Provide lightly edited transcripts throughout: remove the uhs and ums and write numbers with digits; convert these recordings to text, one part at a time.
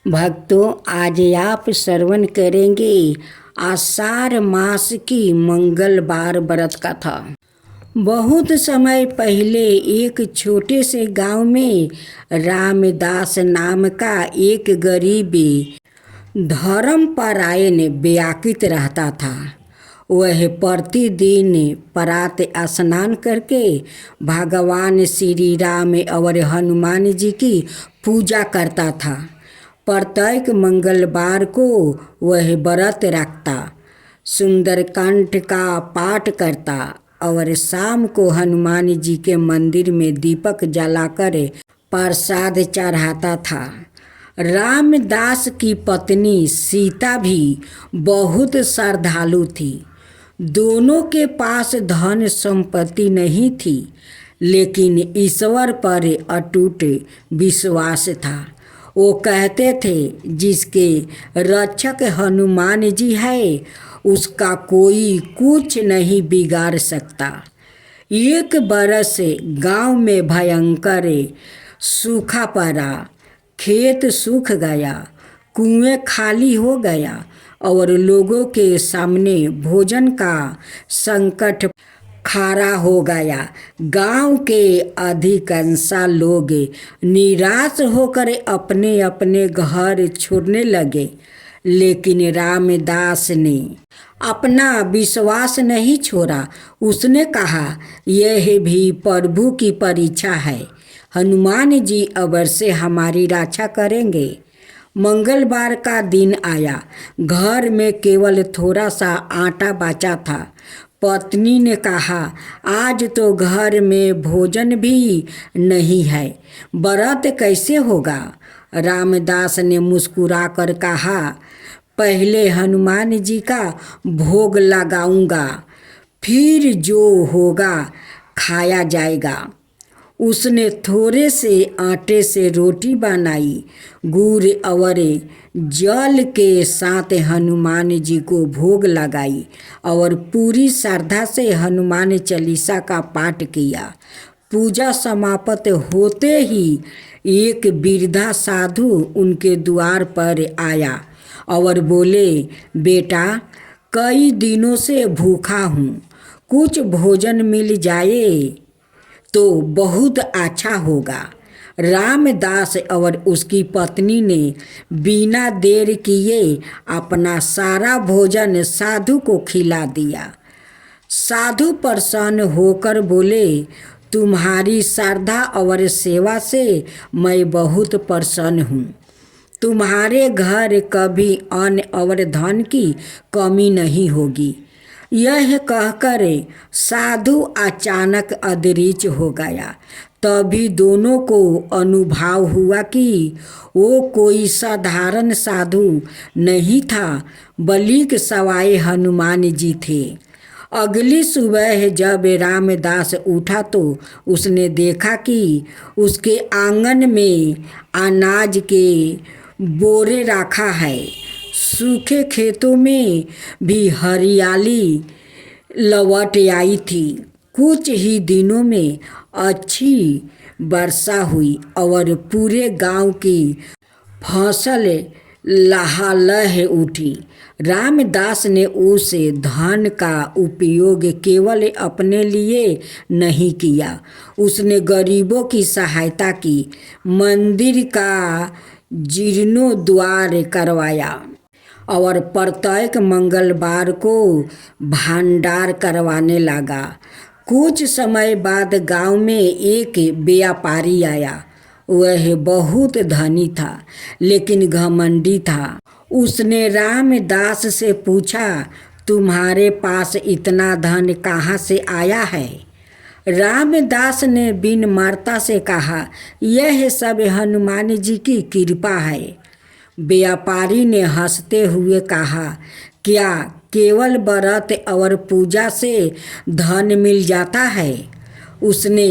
भक्तों, आज आप श्रवण करेंगे आषाढ़ मास की मंगलवार व्रत कथा। बहुत समय पहले एक छोटे से गांव में रामदास नाम का एक गरीब धर्मपरायण व्याकुल रहता था। वह प्रतिदिन प्रात स्नान करके भगवान श्री राम और हनुमान जी की पूजा करता था। प्रत्येक मंगलवार को वह व्रत रखता, सुंदरकांड का पाठ करता और शाम को हनुमान जी के मंदिर में दीपक जलाकर प्रसाद चढ़ाता था। रामदास की पत्नी सीता भी बहुत श्रद्धालु थी। दोनों के पास धन संपत्ति नहीं थी, लेकिन ईश्वर पर अटूट विश्वास था। वो कहते थे, जिसके रक्षक हनुमान जी है, उसका कोई कुछ नहीं बिगाड़ सकता। एक बरस गांव में भयंकर सूखा पड़ा। खेत सूख गया, कुएं खाली हो गया और लोगों के सामने भोजन का संकट खड़ा हो गया। गांव के अधिकांश लोग निराश होकर अपने अपने घर छोड़ने लगे, लेकिन रामदास ने अपना विश्वास नहीं छोड़ा। उसने कहा, यह भी प्रभु की परीक्षा है। हनुमान जी अवश्य हमारी रक्षा करेंगे। मंगलवार का दिन आया। घर में केवल थोड़ा सा आटा बचा था। पत्नी ने कहा, आज तो घर में भोजन भी नहीं है, व्रत कैसे होगा? रामदास ने मुस्कुराकर कहा, पहले हनुमान जी का भोग लगाऊंगा, फिर जो होगा खाया जाएगा। उसने थोड़े से आटे से रोटी बनाई, गुड़ और जल के साथ हनुमान जी को भोग लगाई और पूरी श्रद्धा से हनुमान चालीसा का पाठ किया। पूजा समाप्त होते ही एक वृद्धा साधु उनके द्वार पर आया और बोले, बेटा, कई दिनों से भूखा हूँ, कुछ भोजन मिल जाए तो बहुत अच्छा होगा। रामदास और उसकी पत्नी ने बिना देर किए अपना सारा भोजन साधु को खिला दिया। साधु प्रसन्न होकर बोले, तुम्हारी श्रद्धा और सेवा से मैं बहुत प्रसन्न हूँ। तुम्हारे घर कभी अन्न और धन की कमी नहीं होगी। यह कहकर साधु अचानक अदृश्य हो गया। तभी दोनों को अनुभव हुआ कि वो कोई साधारण साधु नहीं था, बल्कि सवाए हनुमान जी थे। अगली सुबह जब रामदास उठा तो उसने देखा कि उसके आंगन में अनाज के बोरे रखा है। सूखे खेतों में भी हरियाली लौट आई थी। कुछ ही दिनों में अच्छी वर्षा हुई और पूरे गांव की फसल लहलह उठी। रामदास ने उस धन का उपयोग केवल अपने लिए नहीं किया, उसने गरीबों की सहायता की, मंदिर का जीर्णोद्धार करवाया और प्रत्येक मंगलवार को भंडार करवाने लगा। कुछ समय बाद गांव में एक व्यापारी आया। वह बहुत धनी था, लेकिन घमंडी था। उसने रामदास से पूछा, तुम्हारे पास इतना धन कहाँ से आया है? रामदास ने विनम्रता से कहा, यह सब हनुमान जी की कृपा है। व्यापारी ने हंसते हुए कहा, क्या केवल व्रत और पूजा से धन मिल जाता है? उसने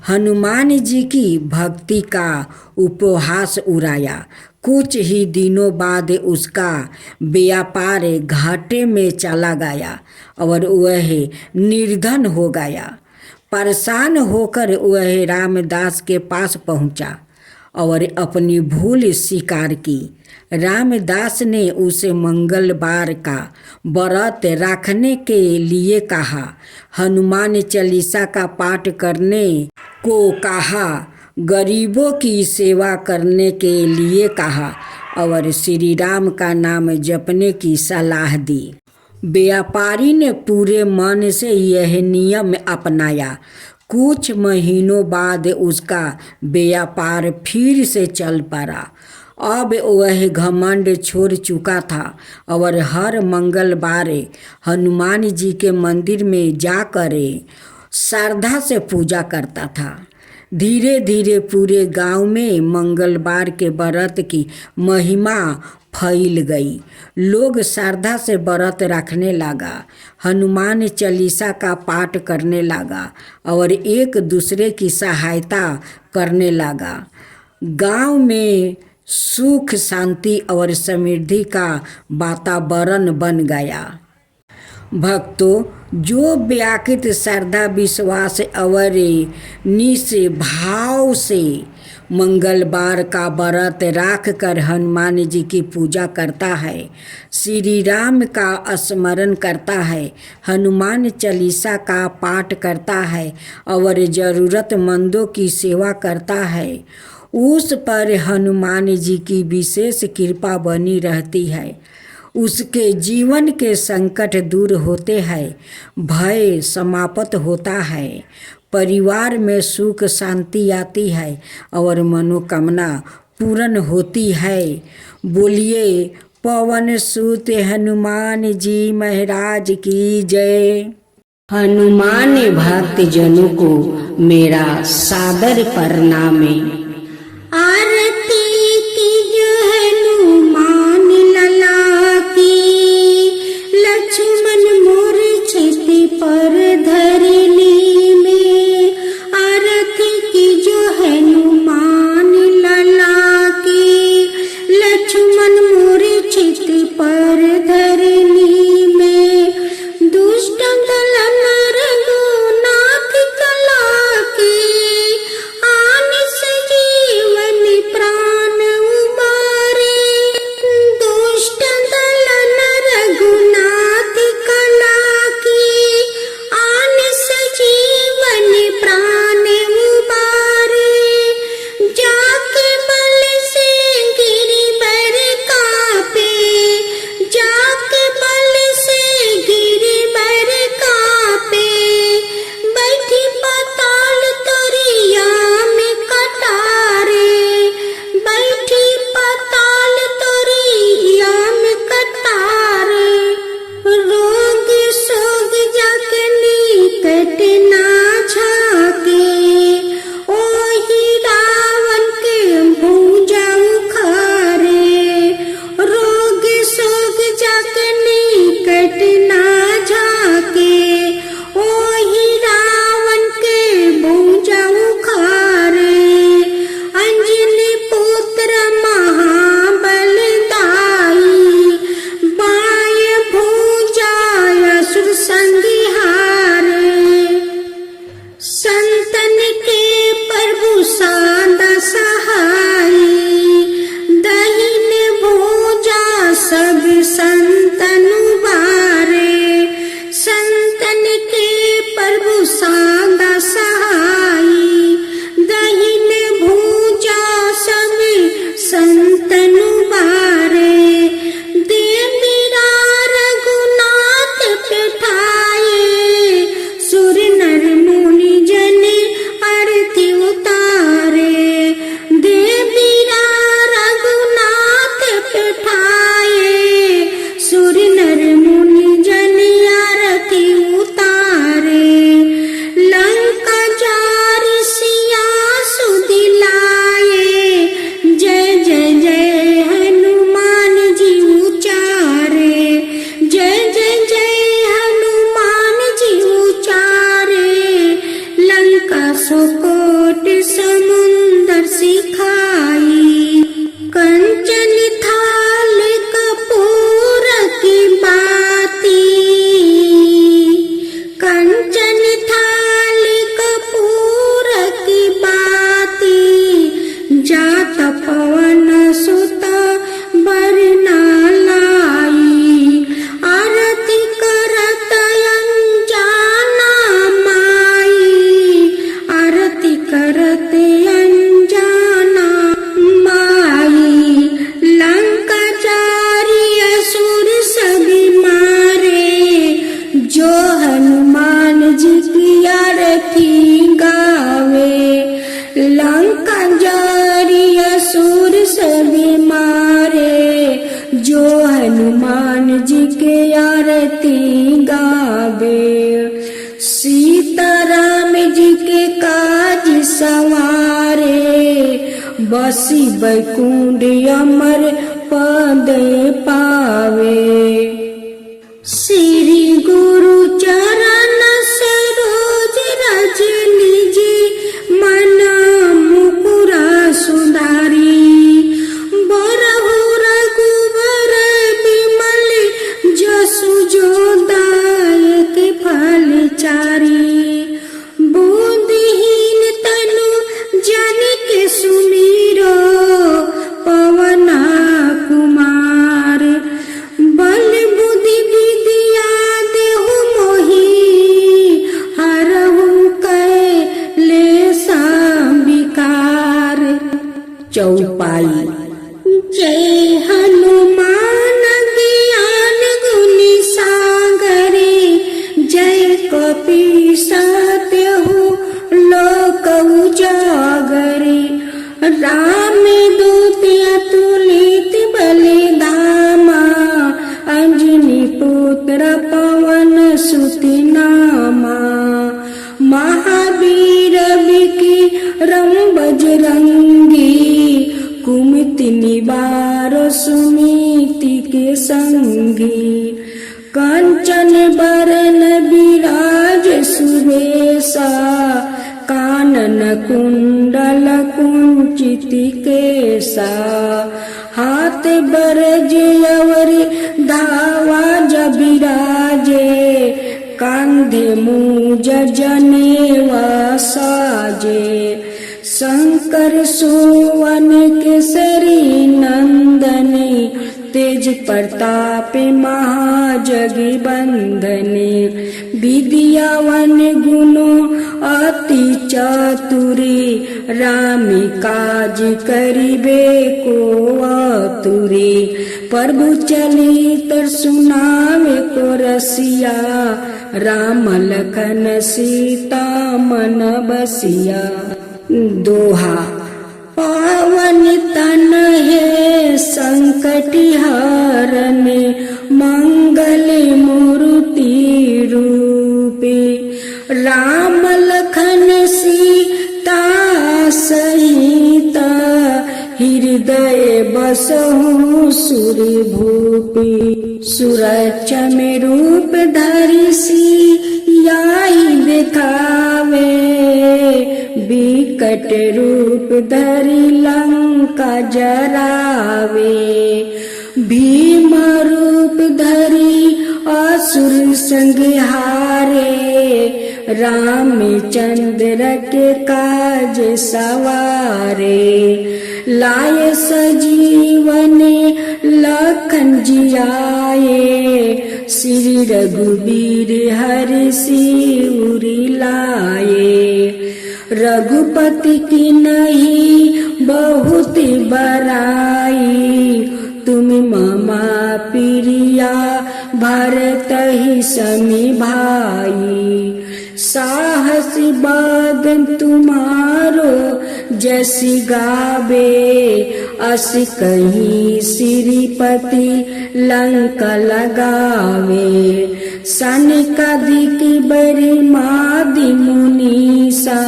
हनुमान जी की भक्ति का उपहास उड़ाया। कुछ ही दिनों बाद उसका व्यापार घाटे में चला गया और वह निर्धन हो गया। परेशान होकर वह रामदास के पास पहुंचा और अपनी भूल स्वीकार की। रामदास ने उसे मंगलवार का व्रत रखने के लिए कहा, हनुमान चालीसा का पाठ करने को कहा, गरीबों की सेवा करने के लिए कहा और श्री राम का नाम जपने की सलाह दी। व्यापारी ने पूरे मन से यह नियम अपनाया। कुछ महीनों बाद उसका व्यापार फिर से चल पड़ा। अब वह घमंड छोड़ चुका था और हर मंगलवार हनुमान जी के मंदिर में जाकर श्रद्धा से पूजा करता था। धीरे धीरे पूरे गांव में मंगलवार के व्रत की महिमा फैल गई। लोग श्रद्धा से व्रत रखने लगा, हनुमान चालीसा का पाठ करने लगा और एक दूसरे की सहायता करने लगा। गांव में सुख शांति और समृद्धि का वातावरण बन गया। भक्तों, जो व्यक्ति श्रद्धा विश्वास और निष्भाव से मंगलवार का व्रत रख कर हनुमान जी की पूजा करता है, श्री राम का स्मरण करता है, हनुमान चालीसा का पाठ करता है और ज़रूरतमंदों की सेवा करता है, उस पर हनुमान जी की विशेष कृपा बनी रहती है। उसके जीवन के संकट दूर होते हैं, भय समाप्त होता है, परिवार में सुख शांति आती है और मनोकामना पूर्ण होती है। बोलिए पवन सुत हनुमान जी महाराज की जय। हनुमान भक्त जनों को मेरा सादर प्रणाम। आरती की जो हनुमान लला की, लक्ष्मण मोर छति पर धरनी में। आरती की जो हनुमान लला की, लक्ष्मण मोर छति पर धरनी में। दुष्ट दलन रघुनाथ कला की, आन सजीवन प्राण उबारे। दुष्ट दलन रघुनाथ कला की, आन सजीवन प्राण उबारे। जाके बल से गिरिवर कापे, जाके बल से गिरिवर कापे। बैठी पाताल तोरिया में कटारे, बैठी पाताल तोरिया में कटारे। रोग सोग जाके निकट ना झाके, ओही रावण के भुजा उखारे। रोग सोग जाके निकट ना झाके, ओही रावण के भुजा उखारे। अंजनी पुत्र महाबलदाई, बाएं भुजा असुर संहारे। संतन के प्रभु सादा सहाई, दाहिने भुजा सब संतन उबारे। संतन के प्रभु सादा सहाई, दाहिने भुजा सब संतन उबारे। देवीरा रघुनाथ पिठाए, सुर नर मुनि जन आरती उतारे। देवीरा रघुनाथ पिठाए, सुर नर मुनि जन आरती उतारे। लंका जारि सिया सुदिलाए, जय जय जय हनुमान जी उचारे। जय जय जय हनुमान जी उचारे। लंका सुकोट समुंदर सिखाई, कंचन थाल कपूर की बाती। कंचन थाल कपूर की बाती, जात सवारे, बसी बैकुंठ अमर पद पावे। श्री गुरु चरण सरोज रज निजी, मन मुकुरा सुधारी। बरहु रघुबर बिमल, जसु जो दायक फल चारी। बुद्धिहीन तनु जनिक सुमिरो, पवन कुमार। बल बुद्धि विद्या देहु मोहि, हरहु कैलेस विकार। चौपाई। जय हनुमान ज्ञान गुण सागरे, जय कपीस तिहु लोक उजागरे। राम दूत अतुलित बलि धामा, अंजनी पुत्र पवन सुत नामा। महावीर विक्रम बजरंगी, कुमति निवार सुनीति के संगी। कंचन बरन विराज सुबेसा, कानन कुंडल कुंचित केसा। हाथ बरज अवरि धावा जबिराजे, कांधे मूज जनेवा साजे। शंकर सुवन केसरी नंदने, तेज प्रताप महाजगी बंदने। विद्यावन गुणो अति चातुरी, राम काज करिबे को आतुरी। प्रभु चरित सुनावे को रसिया, राम लखन सीता मन बसिया। दोहा। पावन तन है संकट हरन, मंगल मूर्ति रूपे। राम लखन सीता सहित, हृदय बसहु सुर भूपे। सुरक्षा में रूप धरि सियाहि दिखावे, विकट रूप धरि लंका जरावे। भीम रूप धरि असुर संहारे, रामचंद्र के काज सवारे। लाए सजीवन लखन जियाए, श्री रघुबीर हरि सिर लाए। रघुपति की नहीं बहुत बड़ाई, तुम ममा प्रिया भरत ही समी भाई। साहसी बदन तुम्हारो जैसी गावे, अस कहीं श्रीपति लंका लगावे। सनकादिक बरी मादि मुनीसा,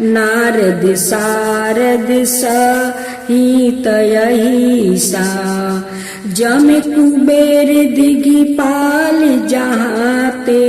नारद सारद सहित अहिसा। जम कुबेर दिगपाल जहाते,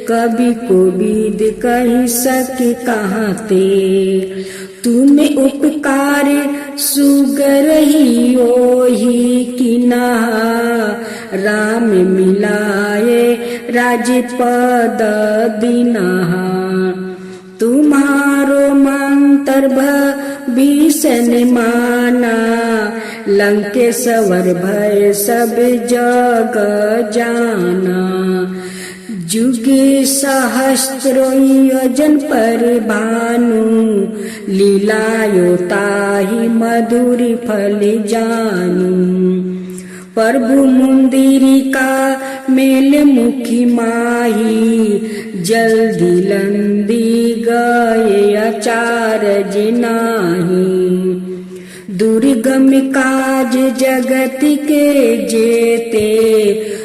कवि कोविद कहि सके कहाते। तुम उपकार सुगर ही ओहि कीना, राम मिलाए राजपद दीना। तुम्हारो मंत्र भीषण माना, लंकेश्वर भय सब जग जाना। जुगे सहस्रो योजन पर भानु, लीलायो ताहि मधुर फल जानू। प्रभु मुंदिरिका मेल मुखी माही, जल्दी लंदी गए अचारज नाही। दुर्गम काज जगत के जेते,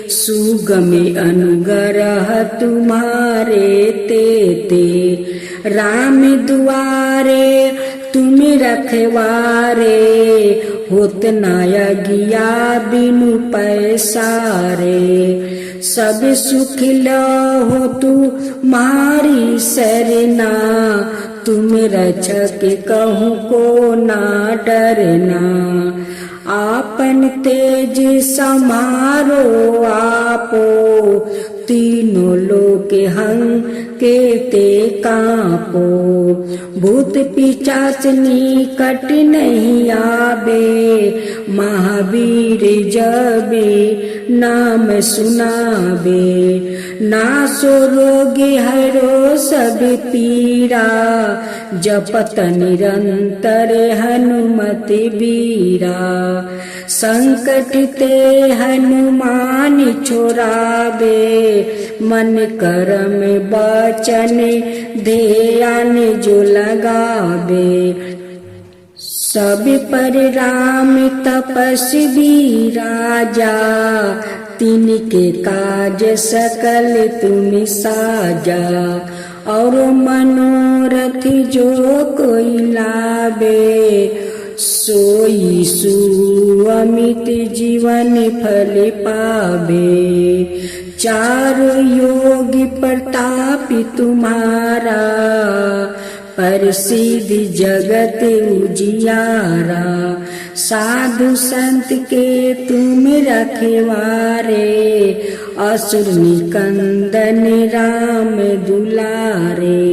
सुगम अनुग्रह तुम्हारे तेते। राम दुआरे तुम रखवारे, होत ना अगिया बिनु पैसारे। सब सुख लहो तुम्हारी सरना, तुम रक्षक कहूँ को ना डरना। आपन तेज समारो आपो, तीनों लोक के ते कांपो। भूत पिशाच निकट नहीं आवे, महावीर जबे नाम सुनावे। नासो रोग हरो सब पीरा, जपत निरंतर हनुमत बीरा। संकट ते हनुमान छोड़ावे, मन कर्म वचन ध्यान जो लगावे। सब पर राम तपस्वी राजा, तिनके काज सकल तुम साजा। और मनोरथ जो कोई लावे, सोई सुअमित जीवन फल पावे। चारों योग प्रताप तुम्हारा, प्रसिद्ध जगत उजियारा। साधु संत के तुम रखवारे, असुर निकंदन राम दुलारे।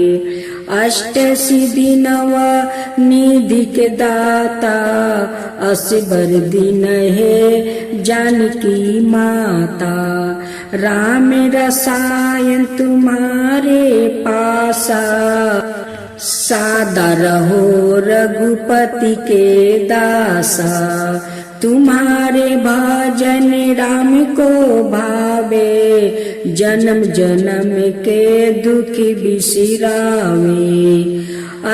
अष्ट सिद्धि नव निधि के दाता, असबर दिन है जानकी माता। राम रसायन तुम्हारे पासा, सादा रहो रघुपति के दासा। तुम्हारे भजन राम को भावे, जन्म जन्म के दुख बिसरावे।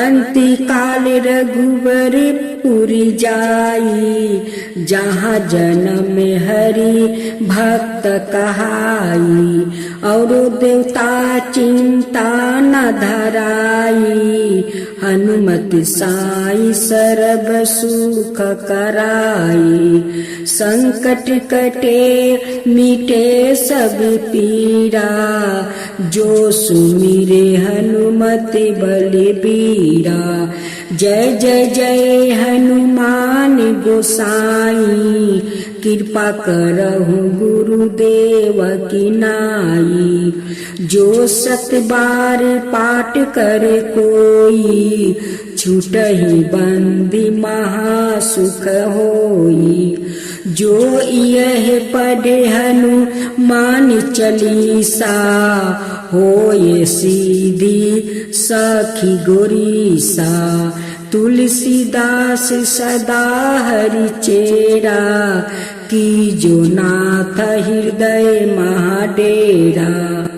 अंति काल रघुबर पुरी जाई, जहाँ जन्म हरि भक्त कहाई। और देवता चिंता न धराई, हनुमत साई सर्व सुख कराई। संकट कटे मिटे सब पीरा, जो सुमिरे हनुमत बलबीरा। जय जय जय हनुमान गोसाई, कृपा करहु गुरुदेव की नाई। जो सत बार पाठ करे कोई, छूटहि बंदी महासुख होई। जो यह पढ़े हनुमान चालीसा, होए सीधी सखी गोरीसा। तुलसीदास सदा हरि चेरा, की जो नाथ हृदय महाडेरा।